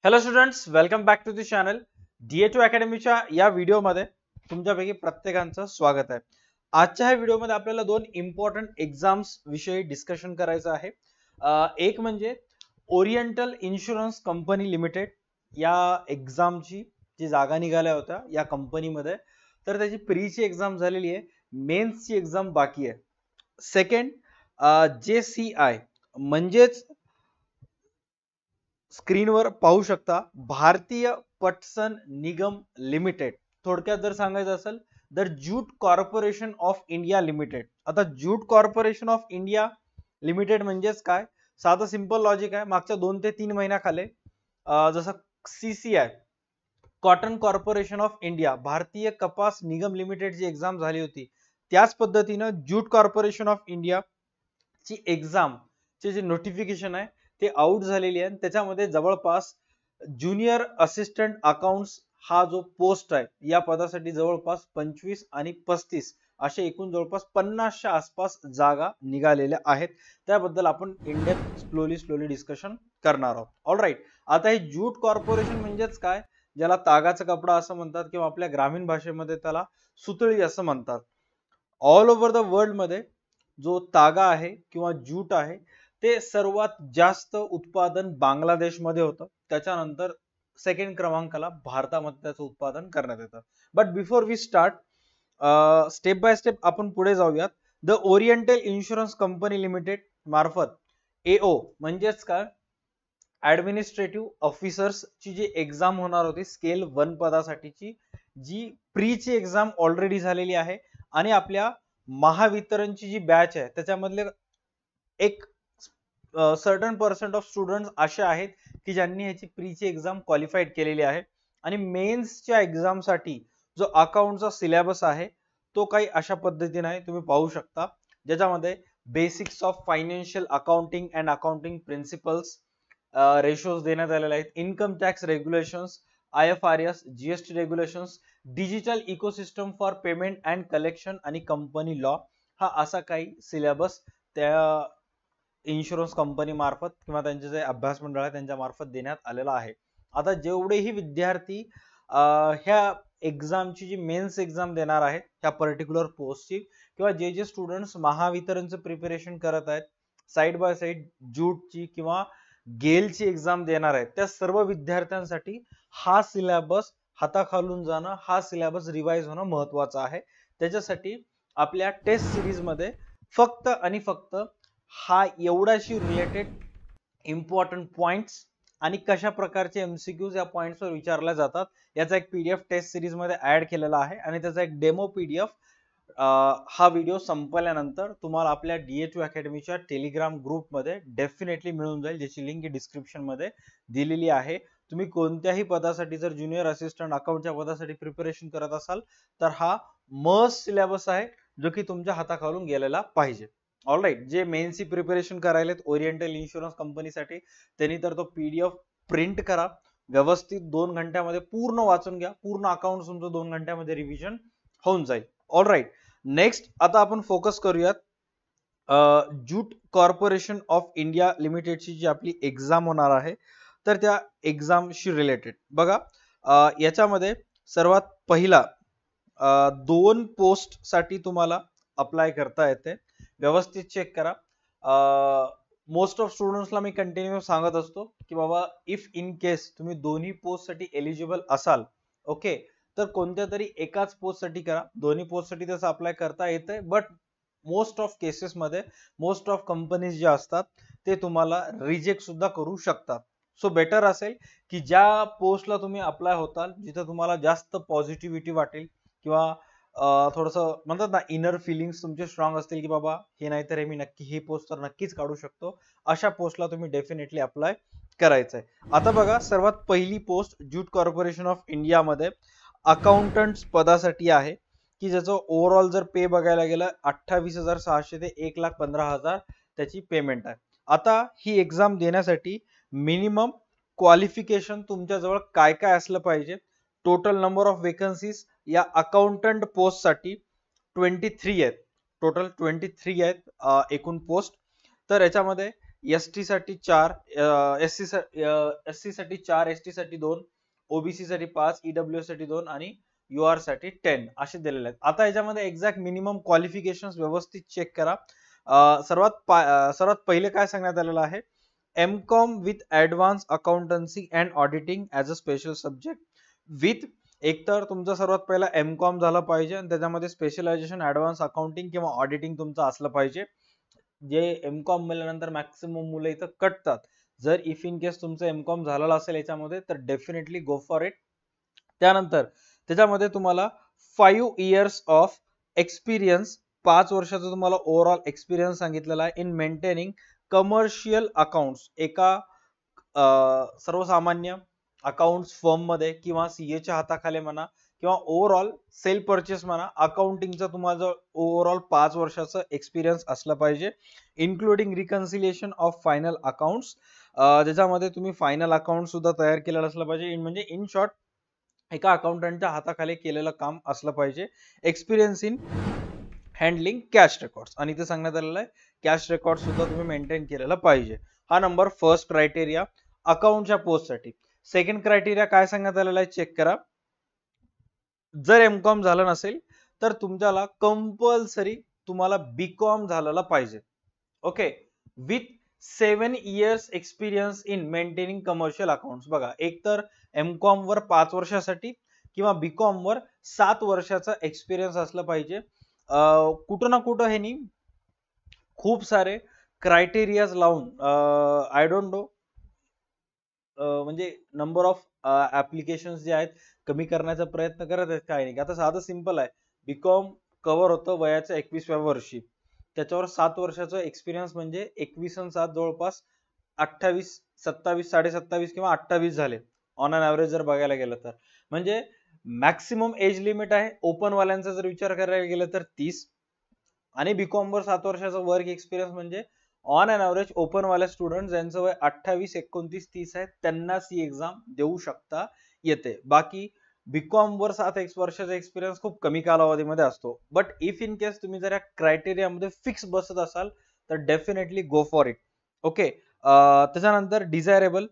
Hello students, welcome back to the channel. DA2 अकॅडमीच्या या व्हिडिओमध्ये तुमच्यापैकी प्रत्येकांचं स्वागत आहे. आजच्या ह्या व्हिडिओमध्ये आपल्याला दोन इम्पॉर्टंट एक्झाम्स विषयी डिस्कशन करायचं आहे. एक म्हणजे ओरिएंटल इन्शुरन्स कंपनी लिमिटेड या एक्झामची जी जागा निघाल्या होत्या या कंपनीमध्ये, तर त्याची प्रीची एक्झाम झालेली आहे, मेन्सची एक्झाम बाकी आहे. सेकंड JCI म्हणजेच स्क्रीनवर पाहू शकता भारतीय पटसन निगम लिमिटेड, थोडक्यात जर सांगायचं असेल तर jute corporation of India limited. आता jute corporation of India limited म्हणजेच काय, साधं सिंपल लॉजिक आहे. मागच्या 2 ते 3 महिन्याखाली जसं CCI cotton corporation of India भारतीय कपास निगम लिमिटेड ची एक्झाम झाली होती, त्याच पद्धतीनं ज्यूट कॉर्पोरेशन ऑफ इंडिया ची एक्झाम चे जे नोटिफिकेशन आहे ते आउट झालेली आहे. त्याच्यामध्ये जवळपास ज्युनियर असिस्टंट अकाउंट्स हा जो पोस्ट आहे या पदासाठी जवळपास 25 आणि 35 असे एकूण जवळपास 50च्या आसपास जागा निघालेल्या आहेत. त्याबद्दल आपण इन डेप्थ स्लोली डिस्कशन करणार आहोत. ऑलराईट, आता हे ज्यूट कॉर्पोरेशन म्हणजेच काय, ज्याला तागाचा कपडा असं म्हणतात किंवा आपल्या ग्रामीण भाषेमध्ये त्याला सुतळी असं म्हणतात. ऑल ओव्हर द वर्ल्ड मध्ये जो तागा आहे किंवा ज्यूट आहे ते सर्वात जास्त उत्पादन बांगलादेशमध्ये होतं. त्याच्यानंतर सेकंड क्रमांकाला भारतामध्ये त्याचं उत्पादन करण्यात येतं. But before we start, step by step आपण पुढे जाऊयात. The oriental insurance company limited मार्फत AO म्हणजेच काय, ऍडमिनिस्ट्रेटिव्ह ऑफिसर्स ची जी एक्झाम होणार होती स्केल 1 पदासाठीची, जी प्रीची एक्झाम ऑलरेडी झालेली आहे आणि आपल्या महावितरणची जी बॅच आहे त्याच्यामधले एक सर्टन पर्सेंट ऑफ स्टुडंट्स असे आहेत की ज्यांनी ह्याची प्रीची एक्झाम क्वालिफाईड केलेली आहे. आणि मेन्सच्या एक्झामसाठी जो अकाउंटचा सिलेबस आहे तो काही अशा पद्धतीने आहे, तुम्ही पाहू शकता, ज्याच्यामध्ये basics of financial accounting and accounting principles, ratios देण्यात आलेले आहेत, income tax regulations, IFRS, GST regulations, digital ecosystem for payment and collection आणि कंपनी लॉ, हा असा काही सिलेबस त्या इन्शुरन्स कंपनी मार्फत किंवा त्यांचे जे अभ्यास मंडळ आहे त्यांच्या मार्फत देण्यात आलेला आहे. आता जेवढेही विद्यार्थी ह्या एक्झामची जी मेन्स एक्झाम देणार आहेत ह्या पर्टिक्युलर पोस्टची, किंवा जे स्टुडंट्स महावितरणचं प्रिपरेशन करत आहेत, साइड बाय साइड ज्यूटची किंवा गेलची एक्झाम देणार आहेत, त्या सर्व विद्यार्थ्यांसाठी हा सिलेबस हाताखालून जाणं, हा सिलेबस रिवाइज होणं महत्वाचं आहे. त्याच्यासाठी आपल्या टेस्ट सिरीज मध्ये फक्त आणि फक्त हा एवढाशी रिलेटेड इम्पॉर्टंट पॉइंट्स आणि कशा प्रकारचे MCQs या पॉइंट्सवर विचारल्या जातात याचा एक PDF टेस्ट सिरीज मध्ये ऍड केलेला आहे. आणि त्याचा एक डेमो PDF हा व्हिडिओ संपल्यानंतर तुम्हाला आपल्या DA2 अकॅडमीच्या टेलिग्राम ग्रुपमध्ये डेफिनेटली मिळून जाईल, ज्याची लिंक डिस्क्रिप्शन मध्ये दिलेली आहे. तुम्ही कोणत्याही पदासाठी जर ज्युनियर असिस्टंट अकाउंटच्या पदासाठी प्रिपरेशन करत असाल तर हा मस्ट सिलेबस आहे जो की तुमच्या हाताखालून गेलेला पाहिजे. ऑलराईट, जे मेन्सची प्रिपरेशन करायलेत ओरिएंटल इन्शुरन्स कंपनीसाठी त्यांनी तर तो PDF प्रिंट करा, व्यवस्थित 2 घंट्यामध्ये पूर्ण वाचून घ्या, पूर्ण अकाउंट तुमचं 2 घंट्यामध्ये रिव्हिजन होऊन जाईल. ऑलराईट, नेक्स्ट आता आपण फोकस करूयात ज्यूट कॉर्पोरेशन ऑफ इंडिया लिमिटेडची जी आपली एक्झाम होणार आहे तर त्या एक्झामशी रिलेटेड बघा. याच्यामध्ये सर्वात पहिला 2 पोस्ट साठी तुम्हाला अप्लाय करता येते, व्यवस्थित चेक करा. मोस्ट ऑफ स्टुडंट्सला मी कंटिन्यू सांगत असतो की बाबा इफ इन केस तुम्ही दोन्ही पोस्ट साठी एलिजिबल असाल, ओके, तर कोणत्या तरी एकाच पोस्ट साठी करा. दोन्ही पोस्ट साठी तसं अप्लाय करता येते, बट मोस्ट ऑफ केसेस मध्ये मोस्ट ऑफ कंपनीज जे असतात ते तुम्हाला रिजेक्ट सुद्धा करू शकतात. सो बेटर असेल की ज्या पोस्टला तुम्ही अप्लाय होताल, जिथे तुम्हाला जास्त पॉझिटिव्हिटी वाटेल किंवा थोडंसं म्हणतात ना इनर फिलिंग्स तुमचे स्ट्रॉंग असतील की बाबा हे नाही तर हे मी नक्की ही पोस्ट तर नक्कीच काढू शकतो, अशा पोस्टला तुम्ही डेफिनेटली अप्लाय करायचंय. आता बघा, सर्वात पहिली post jute corporation of India मध्ये अकाउंटंट पदासाठी आहे की ज्याचं ओव्हरऑल जर पे बघायला गेलं 28,600 ते 1,15,000 त्याची पेमेंट आहे. आता ही एक्झाम देण्यासाठी मिनिमम क्वालिफिकेशन तुमच्याजवळ काय काय असलं पाहिजे, टोटल नंबर ऑफ वेकन्सीज या अकाउंटंट पोस्ट साठी 23 आहेत, टोटल 23 आहेत एकूण पोस्ट. तर याच्यामध्ये एसटी साठी 4, एससी साठी 4, एसटी साठी 2, ओबीसी साठी 5, ईडब्ल्यूएस साठी 2 आणि यूआर साठी 10 असे दिलेले आहेत. आता याच्यामध्ये एक्झॅक्ट मिनिमम क्वालिफिकेशन व्यवस्थित चेक करा. सर्वात पहिले काय सांगण्यात आलेलं आहे, MCom with advance accountancy and auditing as a special subject with, एकतर तुमचा सर्वात पहिला एमकॉम झाला पाहिजे आणि त्याच्यामध्ये स्पेशलायझेशन ऍडव्हान्स अकाउंटिंग किंवा ऑडिटिंग तुमचं असलं पाहिजे. जे एमकॉम मिळाल्यानंतर मॅक्सिमम मुलं इथं कटतात. जर इफ इन केस तुमचं एमकॉम झालेलं असेल याच्यामध्ये तर डेफिनेटली गो फॉर इट. त्यानंतर त्याच्यामध्ये तुम्हाला 5 इयर्स ऑफ एक्सपिरियन्स, 5 वर्षाचा तुम्हाला ओव्हरऑल एक्सपिरियन्स सांगितलेला आहे इन मेंटेनिंग कमर्शियल अकाउंट्स, एका सर्वसामान्य अकाउंट्स फर्म मध्ये किंवा सीएच्या हाताखाली म्हणा किंवा ओव्हरऑल सेल परचेस म्हणा, अकाउंटिंगचा तुम्हाला ओव्हरऑल 5 वर्षाचा एक्सपिरियन्स असला पाहिजे, including reconciliation of final accounts, ज्याच्यामध्ये तुम्ही फायनल अकाउंट सुद्धा तयार केलेला असला पाहिजे. म्हणजे इन शॉर्ट एका अकाउंटंटच्या हाताखाली केलेलं काम असलं पाहिजे. Experience in handling cash records, आणि ते सांगण्यात आलेलं आहे कॅश रेकॉर्ड सुद्धा तुम्ही मेंटेन केलेला पाहिजे. हा नंबर फर्स्ट क्रायटेरिया अकाउंटच्या पोस्टसाठी. सेकंड क्रायटेरिया काय सांगण्यात आलेला आहे चेक करा. जर एमकॉम झालं नसेल तर तुमच्याला कंपल्सरी तुम्हाला बीकॉम झालेला पाहिजे. Okay, with 7 years experience in maintaining commercial accounts. बघा, एक तर एमकॉम वर 5 वर्षासाठी किंवा बीकॉम वर 7 वर्षाचा एक्सपिरियन्स असला पाहिजे. कुठं ना कुठं हे नी खूप सारे क्रायटेरियाज लावून आय डोंट नो म्हणजे नंबर ऑफ ऍप्लिकेशन्स जे आहेत कमी करण्याचा प्रयत्न करत आहेत, काय नाही. आता साधं सिंपल आहे, बीकॉम कव्हर होतं वयाच्या 21व्या वर्षी, त्याच्यावर 7 वर्षाचा एक्सपिरियन्स म्हणजे 21 आणि 7 जवळपास 28, 27, 27.5 किंवा 28 झाले ऑन अन ऍव्हरेज जर बघायला गेलं तर. म्हणजे मॅक्सिमम एज लिमिट आहे ओपन वाल्यांचा जर विचार करायला गेलं तर 30, आणि बीकॉम वर 7 वर्षाचा वर्क एक्सपिरियन्स म्हणजे ऑन अन ऍव्हरेज ओपन वाले स्टुडंट ज्यांचं वय 28, 29, 30 आहे त्यांनाच ही एक्झाम देऊ शकता येते. बाकी बीकॉम वर 7 वर्षाचा एक्सपिरियन्स खूप कमी कालावधीमध्ये असतो. बट इफ इन केस तुम्ही जर या क्रायटेरियामध्ये फिक्स बसत असाल तर definitely go for it. Okay, त्याच्यानंतर desirable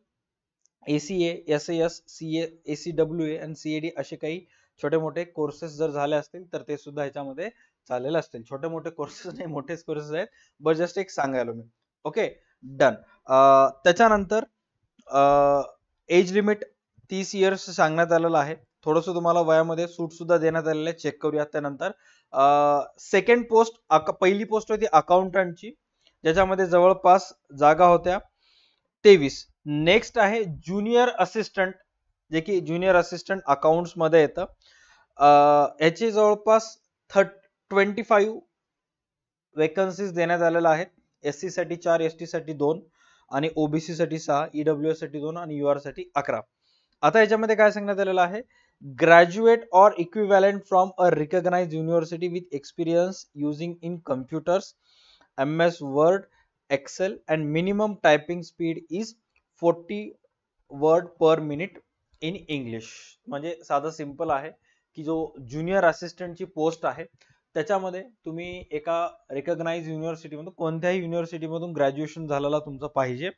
ACA, SAS, CA, ACWA आणि CAD असे काही छोटे मोठे कोर्सेस जर झाले असतील तर ते सुद्धा ह्याच्यामध्ये चाललेले असतील. छोटे मोठे कोर्सेस नाही, मोठेच कोर्सेस आहेत, बट जस्ट एक सांगायला मी. Okay, done. त्याच्यानंतर एज लिमिट 30 इयर्स सांगण्यात आलेलं आहे. थोडस तुम्हाला वयामध्ये सूट सुद्धा देण्यात आलेलं आहे, चेक करूया त्यानंतर. सेकंड पोस्ट, पहिली पोस्ट होती अकाउंटंटची, ज्याच्यामध्ये जवळपास जागा होत्या 23. नेक्स्ट आहे ज्युनियर असिस्टंट, जे की ज्युनियर असिस्टंट अकाउंट्स मध्ये येतं. याचे जवळपास 25 वेकन्सीज देण्यात आलेल्या आहेत. एससी साठी 4, एसटी साठी 2 आणि ओबीसी साठी 6, ईडब्ल्यूएस साठी 2 आणि यूआर साठी 11. आता याच्यामध्ये काय सांगण्यात आलेलं आहे, graduate or equivalent from a recognised university with experience using in computers, MS word, excel and minimum typing speed is 40 word per minute in English. म्हणजे साधं सिंपल आहे की जो ज्युनियर असिस्टंटची पोस्ट आहे त्याच्यामध्ये तुम्ही एका रिकॉग्नाइज युनिव्हर्सिटीमधून, कोणत्याही युनिव्हर्सिटीमधून ग्रॅज्युएशन झालेला तुमचं पाहिजे.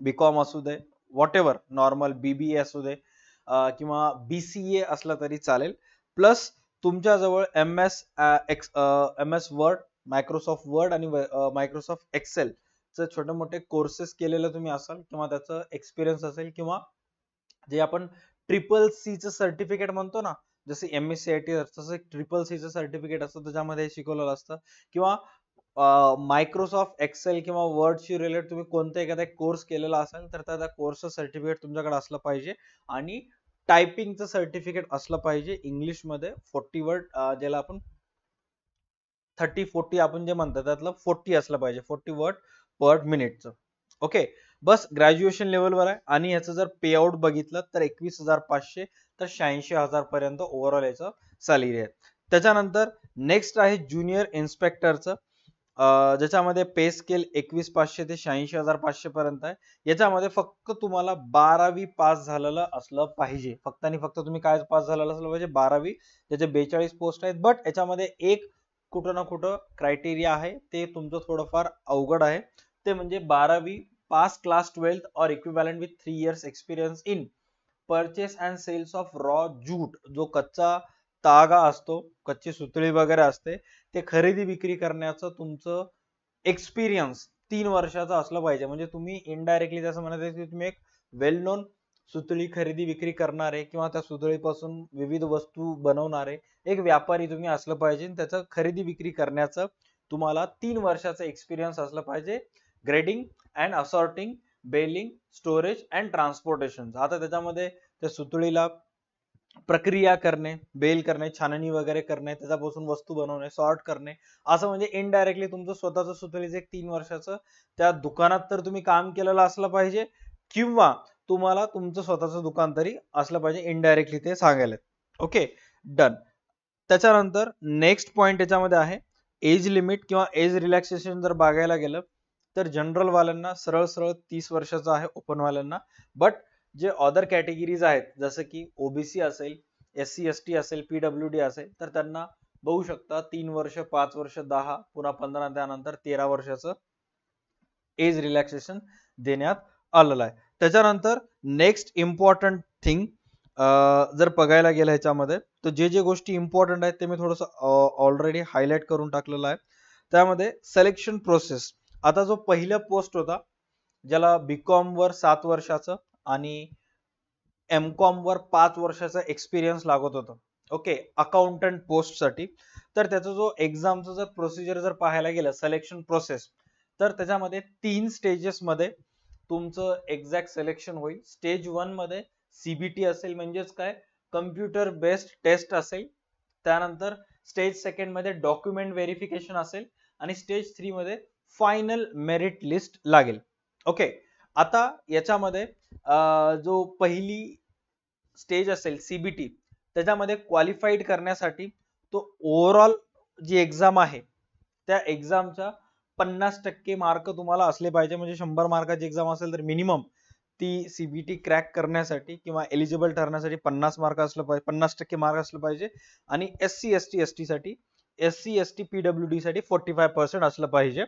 बीकॉम असू दे, व्हॉट एव्हर, नॉर्मल BBA असू दे किंवा BCA असला तरी चालेल. प्लस तुमच्याजवळ MS वर्ड, मायक्रोसॉफ्ट वर्ड आणि मायक्रोसॉफ्ट एक्सेल चे छोटे मोठे कोर्सेस केलेले तुम्ही असाल किंवा त्याचं एक्सपिरियन्स असेल, किंवा जे आपण CCC चं सर्टिफिकेट म्हणतो ना, जसे MSCIT तसं एक CCC चं सर्टिफिकेट असतं त्याच्यामध्ये शिकवलेलं असतं, किंवा मायक्रोसॉफ्ट एक्सेल किंवा वर्डशी रिलेटेड तुम्ही कोणता एखादा कोर्स केलेला असेल तर त्या कोर्सचं सर्टिफिकेट तुमच्याकडे असलं पाहिजे. आणि टायपिंगचं सर्टिफिकेट असलं पाहिजे इंग्लिशमध्ये 40 वर्ड, ज्याला आपण 30-40 आपण जे म्हणतो त्यातलं 40 असलं पाहिजे, 40 वर्ड पर मिनिटचं. ओके, बस ग्रॅज्युएशन लेवलवर आहे. आणि याचं जर पे आउट बघितलं तर 21,500 तर 86,000 पर्यंत ओव्हरऑल याचं सॅलरी आहे. त्याच्यानंतर नेक्स्ट आहे ज्युनियर इन्स्पेक्टरचं, ज्याच्यामध्ये पे स्केल 21,500 ते 86,500 पर्यंत आहे. याच्यामध्ये फक्त तुम्हाला 12वी पास झालेलं असलं पाहिजे. फक्त आणि फक्त तुम्ही काय पास झालेलं असलं पाहिजे, 12वी. त्याचे 42 पोस्ट आहेत. बट याच्यामध्ये एक कुठं ना कुठं क्रायटेरिया आहे, ते तुमचं थोडंफार अवघड आहे. ते म्हणजे 12वी पास क्लास 12th और equivalent with 3 years experience in purchase and sales of raw jute, जो कच्चा तागा असतो, कच्ची सुतळी वगैरे असते, ते खरेदी विक्री करण्याचं तुमचं एक्सपिरियन्स 3 वर्षाचा असलं पाहिजे. म्हणजे तुम्ही इनडायरेक्टली जसं म्हणत की तुम्ही एक वेल नोन सुतळी खरेदी विक्री करणारे किंवा त्या सुतळीपासून विविध वस्तू बनवणारे एक व्यापारी तुम्ही असलं पाहिजे. त्याचं खरेदी विक्री करण्याचं तुम्हाला 3 वर्षाचा एक्सपिरियन्स असलं पाहिजे. Grading and assorting, baling, storage and transportation. आता त्याच्यामध्ये त्या सुतळीला प्रक्रिया करणे, बेल करणे, छाननी वगैरे करणे, त्याच्यापासून वस्तू बनवणे, सॉर्ट करणे, असं म्हणजे इनडायरेक्टली तुमचं स्वतःचं सुतळीचं एक 3 वर्षाचं त्या दुकानात तर तुम्ही काम केलेलं असलं पाहिजे किंवा तुम्हाला तुमचं स्वतःचं दुकान तरी असलं पाहिजे. इनडायरेक्टली ते सांगायला. Okay, done. त्याच्यानंतर नेक्स्ट पॉइंट याच्यामध्ये आहे एज लिमिट किंवा एज रिलॅक्सेशन. जर बघायला गेलं तर जनरल वाल्यांना सरळ सरळ 30 वर्षाचं आहे ओपन वाल्यांना. बट जे अदर कॅटेगरीज आहेत जसं की ओबीसी असेल, SC ST असेल, PWD असेल, तर त्यांना बघू शकता 3 वर्ष, 5 वर्ष, 10, पुन्हा 15, त्यानंतर 13 वर्षाचं एज रिलॅक्सेशन देण्यात आलेलं आहे. त्याच्यानंतर नेक्स्ट इम्पॉर्टंट थिंग जर बघायला गेलं ह्याच्यामध्ये तर जे गोष्टी इम्पॉर्टंट आहेत ते मी थोडंसं ऑलरेडी हायलाइट करून टाकलेलं आहे. त्यामध्ये सिलेक्शन प्रोसेस. आता जो पहिला पोस्ट होता ज्याला बीकॉम वर 7 वर्षाचं आणि एमकॉम वर 5 वर्षाचा एक्सपिरियन्स लागत होता, ओके, अकाउंटंट पोस्ट साठी. तर त्याचा जो एक्झामचं जर प्रोसिजर जर पाहायला गेलं सिलेक्शन प्रोसेस, तर त्याच्यामध्ये 3 स्टेजेस मध्ये तुमचं एक्झॅक्ट सिलेक्शन होईल. स्टेज 1 मध्ये CBT असेल, म्हणजेच काय, कम्प्युटर बेस्ड टेस्ट असेल. त्यानंतर स्टेज 2 मध्ये डॉक्युमेंट व्हेरिफिकेशन असेल आणि स्टेज 3 मध्ये फायनल मेरिट लिस्ट लागेल. ओके, आता याच्यामध्ये जो पहिली स्टेज असेल CBT, त्याच्यामध्ये क्वालिफाईड करण्यासाठी तो ओव्हरऑल जी एक्झाम आहे त्या एक्झामच्या 50% मार्क तुम्हाला असले पाहिजे. म्हणजे 100 मार्काची एक्झाम असेल तर मिनिमम ती CBT क्रॅक करण्यासाठी किंवा एलिजिबल ठरण्यासाठी 50 मार्क असलं पाहिजे, 50% मार्क असलं पाहिजे. आणि SC ST ST साठी, SC ST PWD साठी 45% असलं पाहिजे.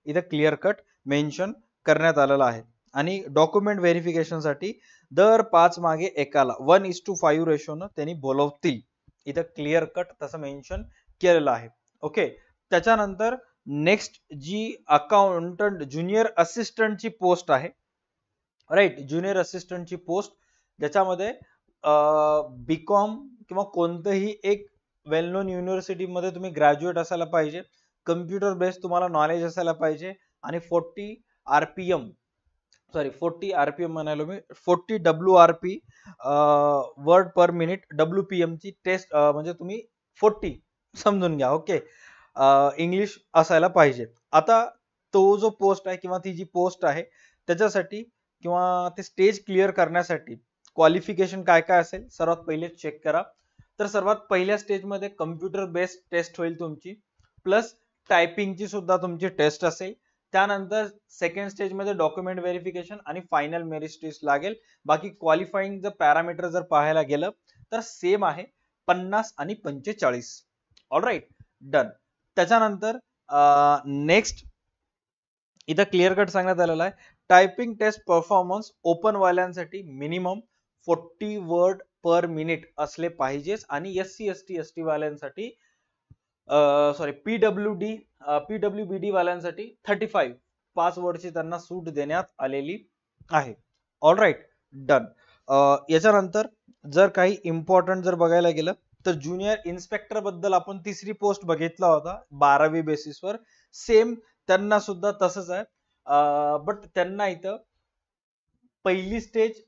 इथं क्लिअर कट मेन्शन करण्यात आलेलं आहे. आणि डॉक्युमेंट व्हेरिफिकेशन साठी दर 5 मागे एकाला 1:5 रेशोनं त्यांनी बोलवतील. इथं क्लिअर कट तसं मेन्शन केलेलं आहे. ओके, त्याच्यानंतर नेक्स्ट जी अकाउंटंट ज्युनियर असिस्टंटची पोस्ट आहे, राईट, ज्युनियर असिस्टंटची पोस्ट, ज्याच्यामध्ये बीकॉम किंवा कोणतंही एक वेल नोन युनिव्हर्सिटीमध्ये तुम्ही ग्रॅज्युएट असायला पाहिजे, कम्प्युटर बेस्ड तुम्हाला नॉलेज असायला पाहिजे आणि 40 RPM म्हणालो मी, 40 WRP word per minute WPM ची टेस्ट, म्हणजे तुम्ही 40 समजून घ्या. ओके, इंग्लिश असायला पाहिजे. आता तो जो पोस्ट आहे किंवा ती जी पोस्ट आहे त्याच्यासाठी किंवा ते स्टेज क्लिअर करण्यासाठी क्वालिफिकेशन काय काय असेल सर्वात पहिले चेक करा. तर सर्वात पहिल्या स्टेजमध्ये कम्प्युटर बेस्ड टेस्ट होईल तुमची, प्लस टायपिंगची सुद्धा तुमची टेस्ट असेल. त्यानंतर सेकंड स्टेजमध्ये डॉक्युमेंट व्हेरिफिकेशन आणि फायनल मेरिट लिस्ट लागेल. बाकी क्वालिफाईंग जर पॅरामीटर जर पाहायला गेलं तर सेम आहे, 50 आणि 45. Alright, done. त्याच्यानंतर नेक्स्ट इथं क्लिअर कट सांगण्यात आलेलं आहे टायपिंग टेस्ट परफॉर्मन्स ओपन वाल्यांसाठी मिनिमम 40 वर्ड पर मिनिट असले पाहिजेच आणि SC ST ST वाल्यांसाठी PWBD वाल्यांसाठी 5 वर्डची त्यांना सूट देण्यात आलेली आहे. All right, done. याच्यानंतर जर काही इम्पॉर्टंट जर बघायला गेलं तर ज्युनियर इन्स्पेक्टर बद्दल आपण 3री पोस्ट बघितला होता 12वी बेसिसवर. सेम त्यांना सुद्धा तसंच आहे, बट त्यांना इथं पहिली स्टेज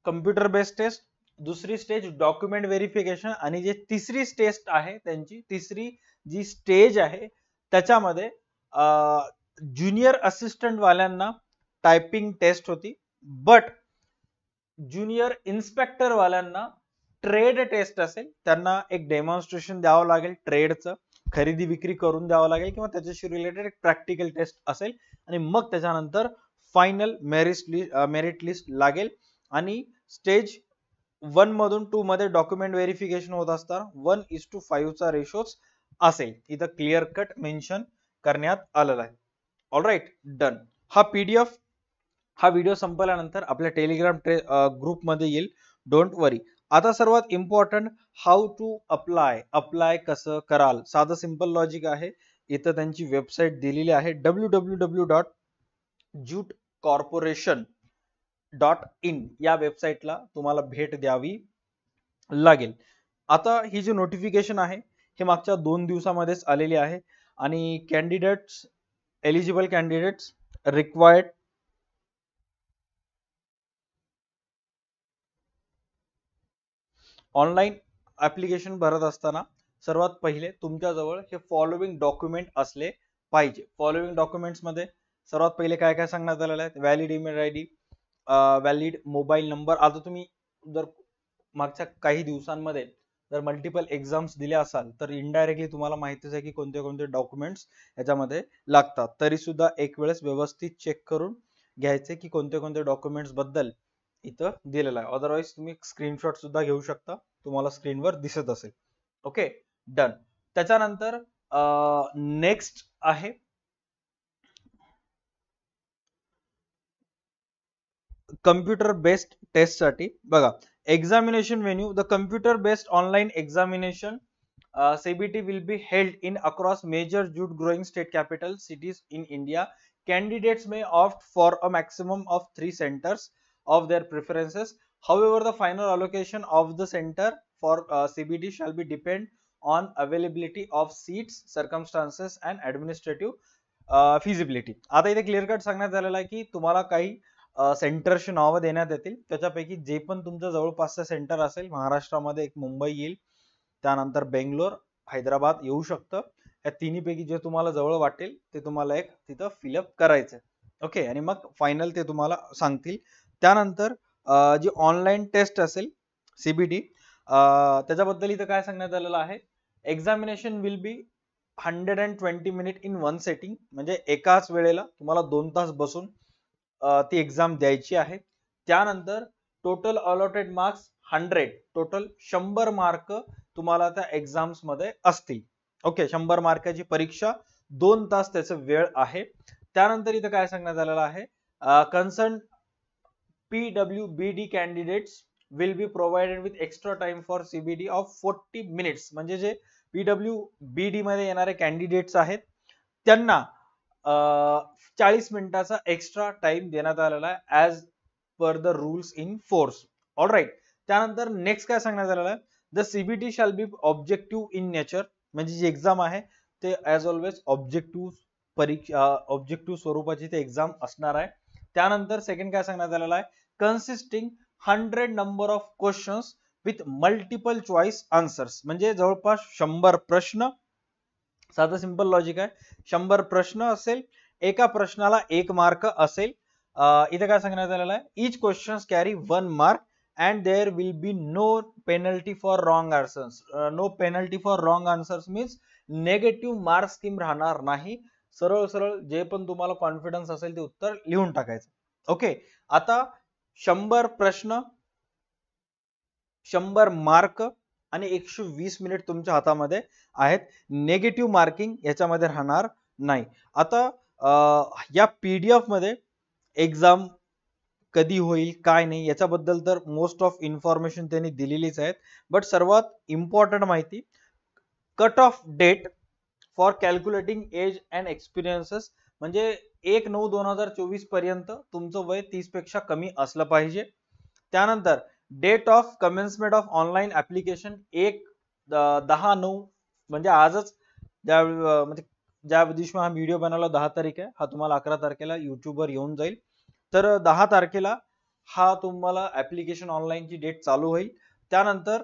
कम्प्युटर बेस्ड टेस्ट, दुसरी स्टेज डॉक्युमेंट व्हेरिफिकेशन आणि जे 3री स्टेज आहे त्यांची 3री जी स्टेज आहे त्याच्यामध्ये ज्युनियर असिस्टंट वाल्यांना टायपिंग टेस्ट होती. बट ज्युनियर इन्स्पेक्टर वाल्यांना ट्रेड टेस्ट असेल, त्यांना एक डेमॉन्स्ट्रेशन द्यावं लागेल, ट्रेडचं खरेदी विक्री करून द्यावं लागेल किंवा त्याच्याशी रिलेटेड एक प्रॅक्टिकल टेस्ट असेल आणि मग त्याच्यानंतर फायनल मेरिट लिस्ट लागेल. आणि स्टेज 1 मधून 2 मध्ये डॉक्युमेंट व्हेरिफिकेशन होत असताना 1:5 चा रेशोच असेल. इथं क्लिअर कट मेन्शन करण्यात आलेला आहे. All right, done. हा PDF हा व्हिडिओ संपल्यानंतर आपल्या टेलिग्राम ग्रुपमध्ये येईल, डोंट वरी. आता सर्वात इम्पॉर्टंट, हाऊ टू अप्लाय कसं कराल. साधं सिंपल लॉजिक आहे. इथं त्यांची वेबसाईट दिलेली आहे www.jutecorporation.in या वेबसाईटला तुम्हाला भेट द्यावी लागेल. आता ही जी नोटिफिकेशन आहे हे मागच्या 2 दिवसामध्येच आलेली आहे आणि eligible candidates required online application भरत असताना सर्वात पहिले तुमच्याजवळ हे फॉलोइंग डॉक्युमेंट असले पाहिजे. फॉलोइंग डॉक्युमेंट्स मध्ये सर्वात पहिले काय काय सांगण्यात आलेलं आहे, valid email ID, valid mobile number. आता तुम्ही जर मागच्या काही दिवसांमध्ये जर मल्टिपल एक्झाम्स दिल्या असाल तर इनडायरेक्टली तुम्हाला माहितीच आहे की कोणते कोणते डॉक्युमेंट्स याच्यामध्ये लागतात. तरी सुद्धा एक वेळेस व्यवस्थित चेक करून घ्यायचे की कोणते कोणते डॉक्युमेंट्स बद्दल इथं दिलेलं आहे. अदरवाईज तुम्ही स्क्रीनशॉट सुद्धा घेऊ शकता, तुम्हाला स्क्रीनवर दिसत असेल. Okay, done. त्याच्यानंतर नेक्स्ट आहे कम्प्युटर बेस्ड टेस्ट साठी. बघा, examination venue, the computer based online examination CBT will be held in across major jute growing state capital cities in India. Candidates may opt for a maximum of 3 centers of their preferences. However, the final allocation of the center for CBT shall be depend on availability of seats, circumstances and administrative feasibility. आता इथे clear cut सांगण्यात आलेलं आहे की तुम्हाला काही सेंटरची नावं देण्यात येतील. त्याच्यापैकी जे पण तुमच्या जवळपासचं सेंटर असेल, महाराष्ट्रामध्ये एक मुंबई येईल, त्यानंतर बेंगलोर, हैदराबाद येऊ शकतं. या तिन्ही पैकी जे तुम्हाला जवळ वाटेल ते तुम्हाला एक तिथं फिलअप करायचं. ओके, आणि मग फायनल ते तुम्हाला सांगतील. त्यानंतर जी ऑनलाईन टेस्ट असेल सीबीटी, त्याच्याबद्दल इथं काय सांगण्यात आलेलं आहे, examination will be 120 minute in one setting. म्हणजे एकाच वेळेला तुम्हाला 2 तास बसून ती एक्झाम द्यायची आहे. त्यानंतर total allotted marks 100, total 100 mark तुम्हाला त्या एक्झाम्स मध्ये असतील. ओके, 100 मार्काची परीक्षा, 2 तास त्याचा वेळ आहे. त्यानंतर इथं काय सांगण्यात आलेलं आहे, concern PWBD candidates will be provided with extra time for CBT of 40 minutes. म्हणजे जे PWBD मध्ये येणारे कॅन्डिडेट्स आहेत त्यांना 40 मिनिटाचा एक्स्ट्रा टाइम देण्यात आलेला आहे as per the rules in force. All right. त्यानंतर नेक्स्ट काय सांगण्यात आलेलं आहे, the CBT shall be objective in nature. म्हणजे जी एक्झाम आहे ते ऍज ऑलवेज ऑब्जेक्टिव्ह स्वरूपाची ते एक्झाम असणार आहे. त्यानंतर सेकंड काय सांगण्यात आलेलं आहे, consisting 100 number of questions with multiple choice answers. म्हणजे जवळपास 100 प्रश्न. साधं सिंपल लॉजिक आहे, 100 प्रश्न असेल, एका प्रश्नाला 1 मार्क असेल. इथे काय सांगण्यात आलेलं आहे, each questions carry 1 mark and there will be no penalty for wrong answers. No penalty for wrong answers means negative mark scheme राहणार नाही. सरळ सरळ जे पण तुम्हाला कॉन्फिडन्स असेल ते उत्तर लिहून टाकायचं. ओके, आता 100 प्रश्न, 100 मार्क आणि 120 मिनिट तुमच्या हातामध्ये आहेत. नेगेटिव्ह मार्किंग याच्यामध्ये राहणार नाही. आता या पीडीएफ मध्ये एक्झाम कधी होईल काय नाही याच्याबद्दल तर मोस्ट ऑफ इन्फॉर्मेशन त्यांनी दिलेलीच आहेत. बट सर्वात इम्पॉर्टंट माहिती, cut off date for calculating age and experiences. म्हणजे 1/9/2024 पर्यंत तुमचं वय 30 पेक्षा कमी असलं पाहिजे. त्यानंतर date of commencement of online application 1/10/9 म्हणजे आजच, म्हणजे ज्या दिवशी हा व्हिडिओ बनवला 10 तारीख आहे, हा तुम्हाला 11 तारखेला युट्यूबवर येऊन जाईल. तर 10 तारखेला हा तुम्हाला ऍप्लिकेशन ऑनलाईनची डेट चालू होईल. त्यानंतर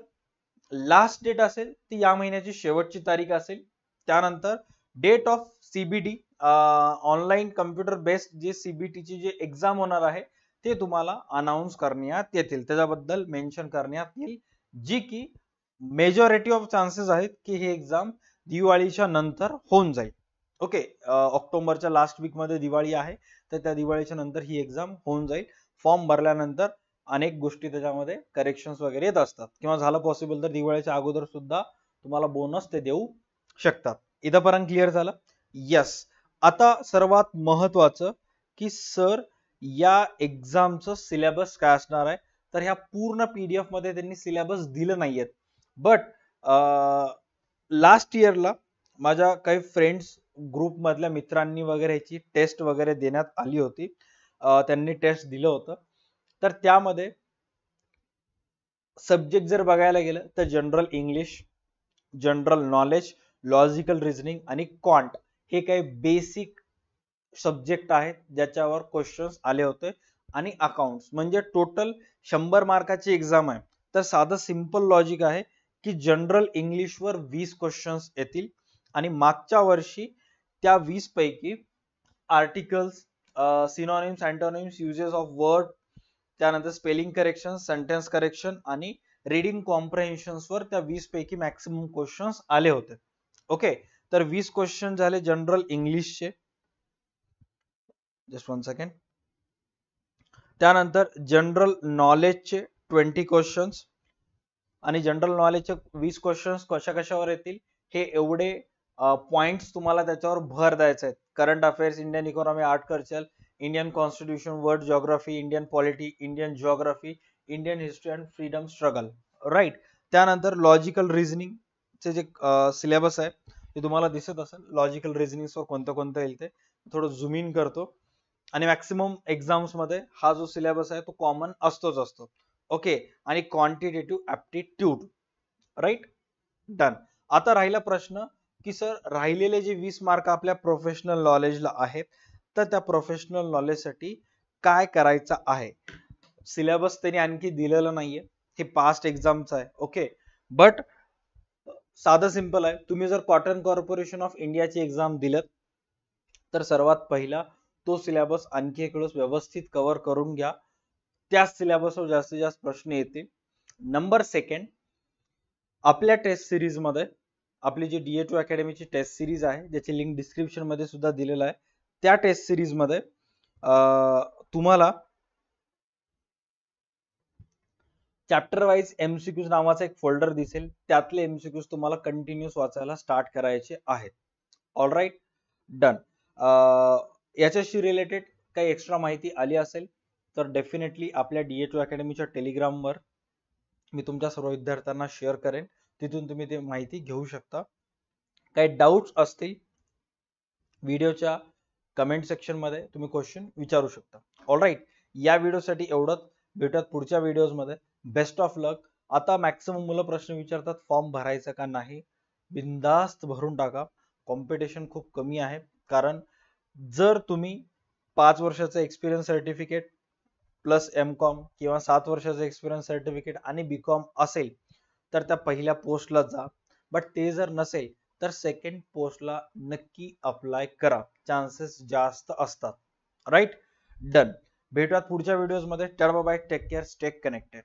लास्ट डेट असेल ती या महिन्याची शेवटची तारीख असेल. त्यानंतर date of CBT online computer based जे सीबीटीची जे एक्झाम होणार आहे ते तुम्हाला अनाउन्स करण्यात येतील, त्याच्याबद्दल मेन्शन करण्यात येईल, जी की मेजॉरिटी ऑफ चान्सेस आहेत की ही एक्झाम दिवाळीच्या नंतर होऊन जाईल. ओके, ऑक्टोबरच्या लास्ट वीक मध्ये दिवाळी आहे, तर त्या दिवाळीच्या नंतर ही एक्झाम होऊन जाईल. फॉर्म भरल्यानंतर अनेक गोष्टी त्याच्यामध्ये करेक्शन्स वगैरे येत असतात, किंवा झालं पॉसिबल तर दिवाळीच्या अगोदर सुद्धा तुम्हाला बोनस ते देऊ शकतात. इथंपर्यंत क्लिअर झालं? यस. आता सर्वात महत्वाचं की सर या एक्झामचं सिलेबस काय असणार आहे, तर ह्या पूर्ण PDF मध्ये त्यांनी सिलेबस दिलं नाहीयेत. बट लास्ट इयरला माझ्या काही फ्रेंड्स ग्रुप मधल्या मित्रांनी वगैरे ह्याची टेस्ट वगैरे देण्यात आली होती. त्यांनी टेस्ट दिलं होतं. तर त्यामध्ये सब्जेक्ट जर बघायला गेलं तर general English, general knowledge, logical reasoning आणि क्वांट हे काही बेसिक सब्जेक्ट आहेत ज्याच्यावर क्वेश्चन्स आले होते. आणि अकाउंट्स म्हणजे टोटल 100 मार्काची एक्झाम आहे. तर साधं सिंपल लॉजिक आहे की जनरल इंग्लिशवर 20 क्वेश्चन्स येतील आणि मागच्या वर्षी त्या 20 पैकी articles, synonyms, antonyms, uses of word, त्यानंतर स्पेलिंग करेक्शन, सेंटेन्स करेक्शन आणि रीडिंग कॉम्प्रेहेन्शन्स वर त्या 20 पैकी मॅक्सिमम क्वेश्चन्स आले होते. ओके, तर 20 क्वेश्चन झाले जनरल इंग्लिशचे. Just 1 second. त्यानंतर जनरल नॉलेजचे 20 क्वेश्चन्स आणि जनरल नॉलेजचे 20 क्वेश्चन्स कशावर येतील हे एवढे पॉइंट्स तुम्हाला त्याच्यावर भर द्यायचे आहेत. Current affairs, Indian economy, art culture, Indian constitution, world geography, Indian polity, Indian geography, Indian history and freedom struggle. Right. त्यानंतर लॉजिकल रिझनिंग चे जे सिलेबस आहे ते तुम्हाला दिसत असेल. लॉजिकल रिझनिंग कोणतं कोणतं येईल ते थोडं झूम इन करतो. आणि मॅक्सिमम एक्झाम्स मध्ये हा जो सिलेबस आहे तो कॉमन असतो. ओके. आणि क्वांटिटेटिव्ह ऍप्टिट्यूड. राईट. डन. आता राहिला प्रश्न की सर राहिलेले जे 20 मार्क आपल्या प्रोफेशनल नॉलेजला आहेत तर त्या प्रोफेशनल नॉलेज साठी काय करायचं आहे. सिलेबस त्यांनी आणखी दिलेलं नाहीये, हे पास्ट एक्झामचं आहे. ओके. बट साधं सिंपल आहे. तुम्ही जर कॉटन कॉर्पोरेशन ऑफ इंडियाची एक्झाम दिलत तर सर्वात पहिला तो सिलेबस आणखी एक वेळेस व्यवस्थित कव्हर करून घ्या. त्याच सिलेबसवर जास्तीत जास्त प्रश्न येतील. नंबर सेकंड, आपल्या टेस्ट सिरीज मध्ये आपली जी DA2 अकॅडमीची टेस्ट सिरीज आहे ज्याची लिंक डिस्क्रिप्शन मध्ये सुद्धा दिलेलं आहे. त्या टेस्ट सिरीज मध्ये तुम्हाला चॅप्टर वाईज MCQs नावाचा एक फोल्डर दिसेल. त्यातले MCQs तुम्हाला कंटिन्यूस वाचायला स्टार्ट करायचे आहेत. All right. डन. याच्याशी रिलेटेड काही एक्स्ट्रा माहिती आली असेल तर डेफिनेटली आपल्या DA2 अकॅडमीच्या टेलिग्रामवर मी तुमच्या सर्व विद्यार्थ्यांना शेअर करेन. तिथून तुम्ही ती माहिती घेऊ शकता. काही डाऊट्स असतील व्हिडिओच्या कमेंट सेक्शन मध्ये तुम्ही क्वेश्चन विचारू शकता. All right. या व्हिडिओसाठी एवढंच. भेटूयात पुढच्या व्हिडिओज मध्ये. Best of luck. आता मॅक्सिमम मुलं प्रश्न विचारतात फॉर्म भरायचा का नाही. बिंदास्त भरून टाका. कॉम्पिटिशन खूप कमी आहे. कारण जर तुम्ही 5 वर्षाचं एक्सपिरियन्स सर्टिफिकेट प्लस MCOM किंवा 7 वर्षाचं एक्सपिरियन्स सर्टिफिकेट आणि BCOM असेल तर त्या पहिल्या पोस्टला जा. बट ते जर नसेल तर सेकंड पोस्टला नक्की अप्लाय करा. चान्सेस जास्त असतात. राईट. डन. भेटूयात पुढच्या व्हिडिओज मध्ये. Bye bye. Take care. Stay connected.